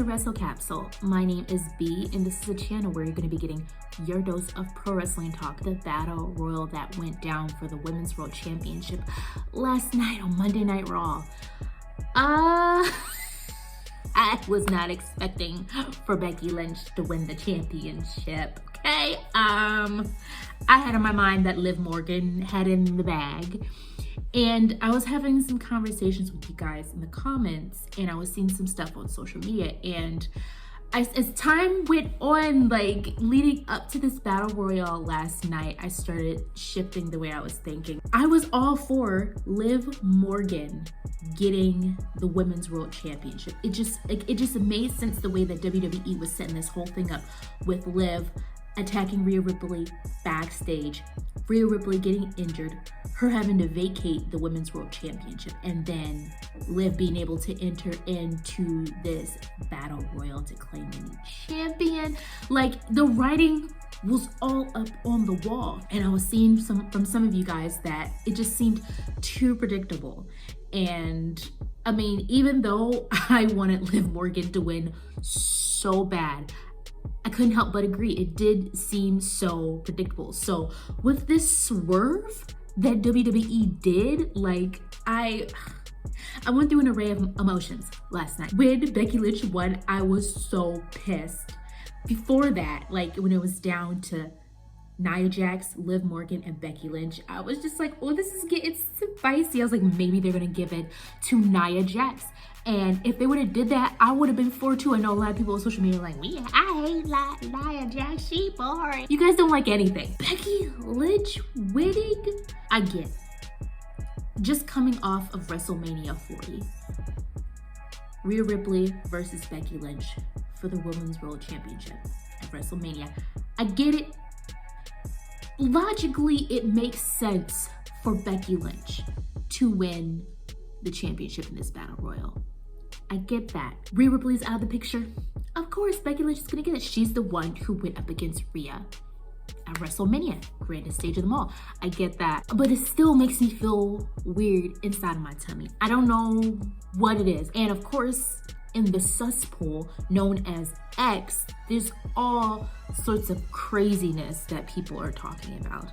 Wrestle Capsule. My name is B, and this is a channel where you're going to be getting your dose of pro wrestling talk. The battle royal that went down for the Women's World Championship last night on Monday Night Raw. I was not expecting for Becky Lynch to win the championship, okay? I had on my mind that Liv Morgan had it in the bag. And I was having some conversations with you guys in the comments, and I was seeing some stuff on social media, and as time went on, like leading up to this battle royal last night, I started shifting the way I was thinking. I was all for Liv Morgan getting the Women's World Championship. It just made sense the way that WWE was setting this whole thing up with Liv attacking Rhea Ripley backstage, Rhea Ripley getting injured, her having to vacate the Women's World Championship, and then Liv being able to enter into this battle royal to claim the new champion. Like, the writing was all up on the wall, and I was seeing from some of you guys that it just seemed too predictable. And I mean, even though I wanted Liv Morgan to win so bad, I couldn't help but agree. It did seem so predictable. So with this swerve that WWE did, like, I went through an array of emotions last night. When Becky Lynch won, I was so pissed. Before that, like when it was down to Nia Jax, Liv Morgan, and Becky Lynch, I was just like, oh, this is getting spicy. I was like, maybe they're gonna give it to Nia Jax. And if they would have did that, I would have been for too. I know a lot of people on social media are like, I hate Nia Jax, she boring. You guys don't like anything. Becky Lynch winning, I get it. Just coming off of WrestleMania 40. Rhea Ripley versus Becky Lynch for the Women's World Championship at WrestleMania. I get it. Logically, it makes sense for Becky Lynch to win the championship in this battle royal. I get that. Rhea Ripley's out of the picture. Of course, Becky Lynch is gonna get it. She's the one who went up against Rhea at WrestleMania, grandest stage of them all. I get that, but it still makes me feel weird inside of my tummy. I don't know what it is. And of course, in the cesspool known as X, there's all sorts of craziness that people are talking about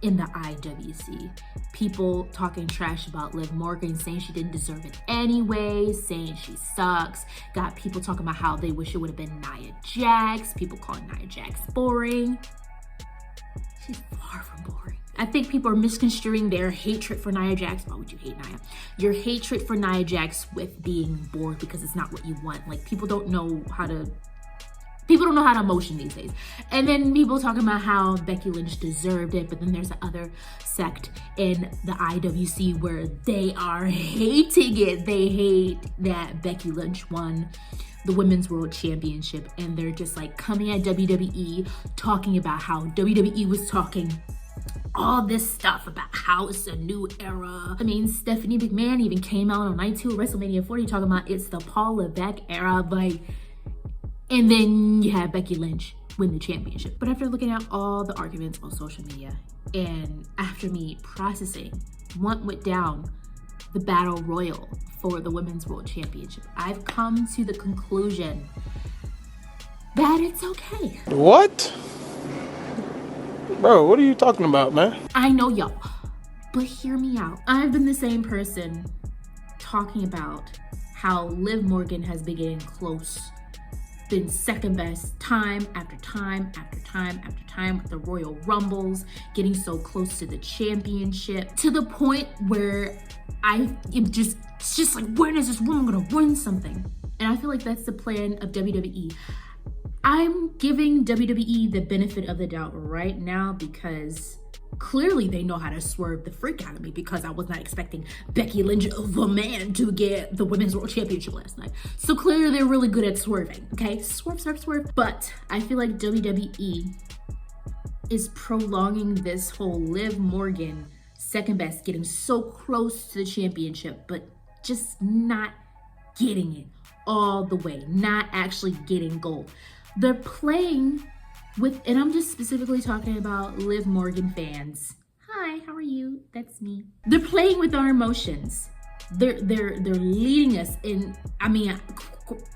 in the IWC. People talking trash about Liv Morgan, saying she didn't deserve it anyway, saying she sucks. Got people talking about how they wish it would have been Nia Jax. People calling Nia Jax boring. She's far from boring. I think people are misconstruing their hatred for Nia Jax. Why would you hate Nia? Your hatred for Nia Jax with being bored because it's not what you want. Like, people don't know how to emotion these days. And then people talking about how Becky Lynch deserved it, but then there's the other sect in the IWC where they are hating it. They hate that Becky Lynch won the Women's World Championship, and they're just like coming at WWE, talking about how WWE was talking all this stuff about how it's a new era. I mean, Stephanie McMahon even came out on night 2 of WrestleMania 40 talking about it's the Paul Levesque era, like. And then you have Becky Lynch win the championship. But after looking at all the arguments on social media, and after me processing what went down the battle royal for the Women's World Championship, I've come to the conclusion that it's okay. What? Bro, what are you talking about, man? I know y'all, but hear me out. I've been the same person talking about how Liv Morgan has been getting close, been second best time after time after time after time with the Royal Rumbles, getting so close to the championship, to the point where it's just like, when is this woman gonna win something? And I feel like that's the plan of WWE. I'm giving WWE the benefit of the doubt right now because clearly they know how to swerve the freak out of me, because I was not expecting Becky Lynch, the man, to get the Women's World Championship last night. So clearly they're really good at swerving, okay? Swerve, swerve, swerve. But I feel like WWE is prolonging this whole Liv Morgan second best, getting so close to the championship, but just not getting it all the way, not actually getting gold. They're playing with, and I'm just specifically talking about Liv Morgan fans. Hi, how are you? That's me. They're playing with our emotions. They're leading us in, I mean,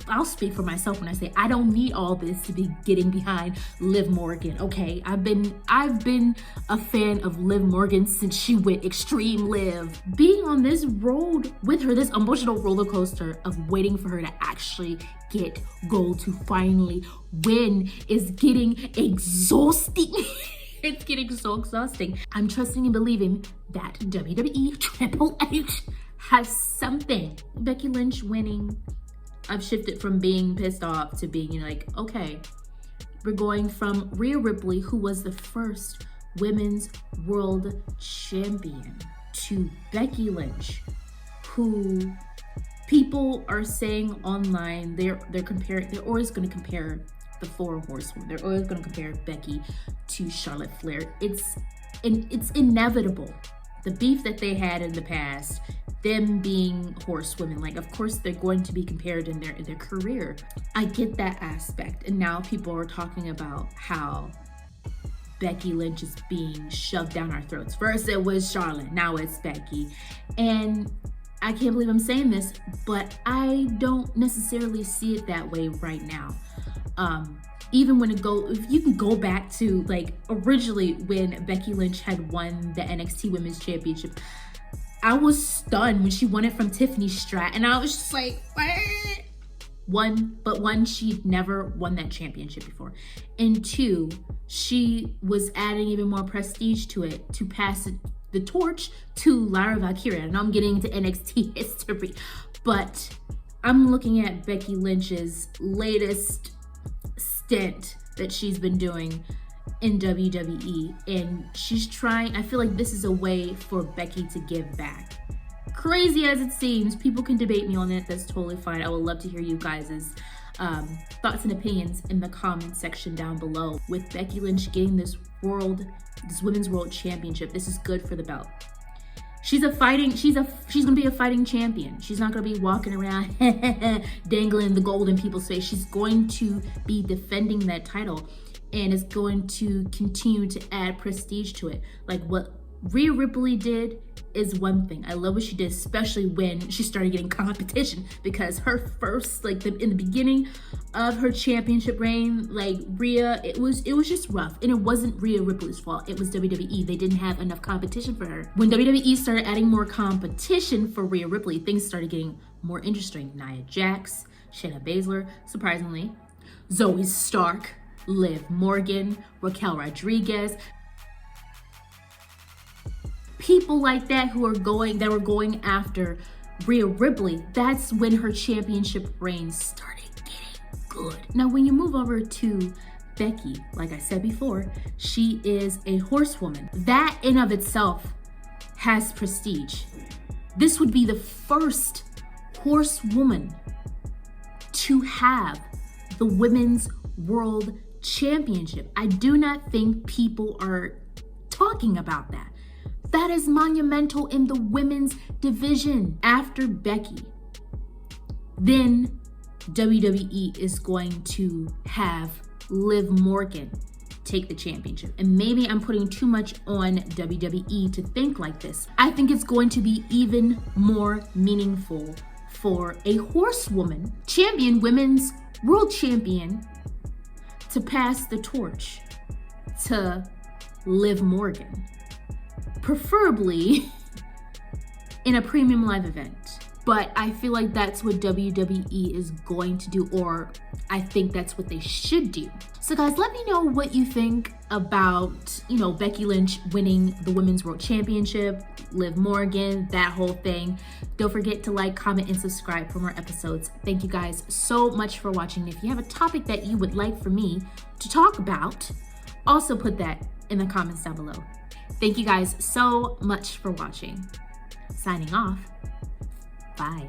I'll speak for myself when I say I don't need all this to be getting behind Liv Morgan, okay? I've been a fan of Liv Morgan since she went Extreme Liv. Being on this road with her, this emotional roller coaster of waiting for her to actually get gold, to finally win, is getting exhausting. It's getting so exhausting. I'm trusting and believing that WWE Triple H has something. Becky Lynch winning, I've shifted from being pissed off to being like, okay, we're going from Rhea Ripley, who was the first women's world champion, to Becky Lynch, who people are saying online, they're always going to compare the Four Horsewomen. They're always going to compare Becky to Charlotte Flair. It's inevitable. The beef that they had in the past, them being horsewomen, like, of course they're going to be compared in their career. I get that aspect. And now people are talking about how Becky Lynch is being shoved down our throats. First it was Charlotte, now it's Becky. And I can't believe I'm saying this, but I don't necessarily see it that way right now. Even if you can go back to like originally when Becky Lynch had won the NXT Women's Championship, I was stunned when she won it from Tiffany Stratton, and I was just like, what? One, she'd never won that championship before, and two, she was adding even more prestige to it to pass the torch to Lyra Valkyria. And I'm getting into NXT history, but I'm looking at Becky Lynch's latest stint that she's been doing in WWE, and she's trying. I feel like this is a way for Becky to give back. Crazy as it seems, people can debate me on it. That's totally fine. I would love to hear you guys' thoughts and opinions in the comment section down below. With Becky Lynch getting this women's world championship, this is good for the belt. She's gonna be a fighting champion. She's not gonna be walking around dangling the gold in people's face. She's going to be defending that title, and is going to continue to add prestige to it. Like what Rhea Ripley did is one thing. I love what she did, especially when she started getting competition, because her first, in the beginning of her championship reign, like Rhea, it was just rough. And it wasn't Rhea Ripley's fault. It was WWE. They didn't have enough competition for her. When WWE started adding more competition for Rhea Ripley, things started getting more interesting. Nia Jax, Shayna Baszler, surprisingly, Zoe Stark, Liv Morgan, Raquel Rodriguez, people like that were going after Rhea Ripley. That's when her championship reign started getting good. Now, when you move over to Becky, like I said before, she is a horsewoman. That in of itself has prestige. This would be the first horsewoman to have the Women's World Championship. I do not think people are talking about that. That is monumental in the women's division. After Becky, then WWE is going to have Liv Morgan take the championship. And maybe I'm putting too much on WWE to think like this. I think it's going to be even more meaningful for a horsewoman champion, women's world champion, to pass the torch to Liv Morgan, preferably in a premium live event. But I feel like that's what WWE is going to do, or I think that's what they should do. So guys, let me know what you think about, Becky Lynch winning the Women's World Championship, Liv Morgan, that whole thing. Don't forget to like, comment, and subscribe for more episodes. Thank you guys so much for watching. If you have a topic that you would like for me to talk about, also put that in the comments down below. Thank you guys so much for watching. Signing off. Bye.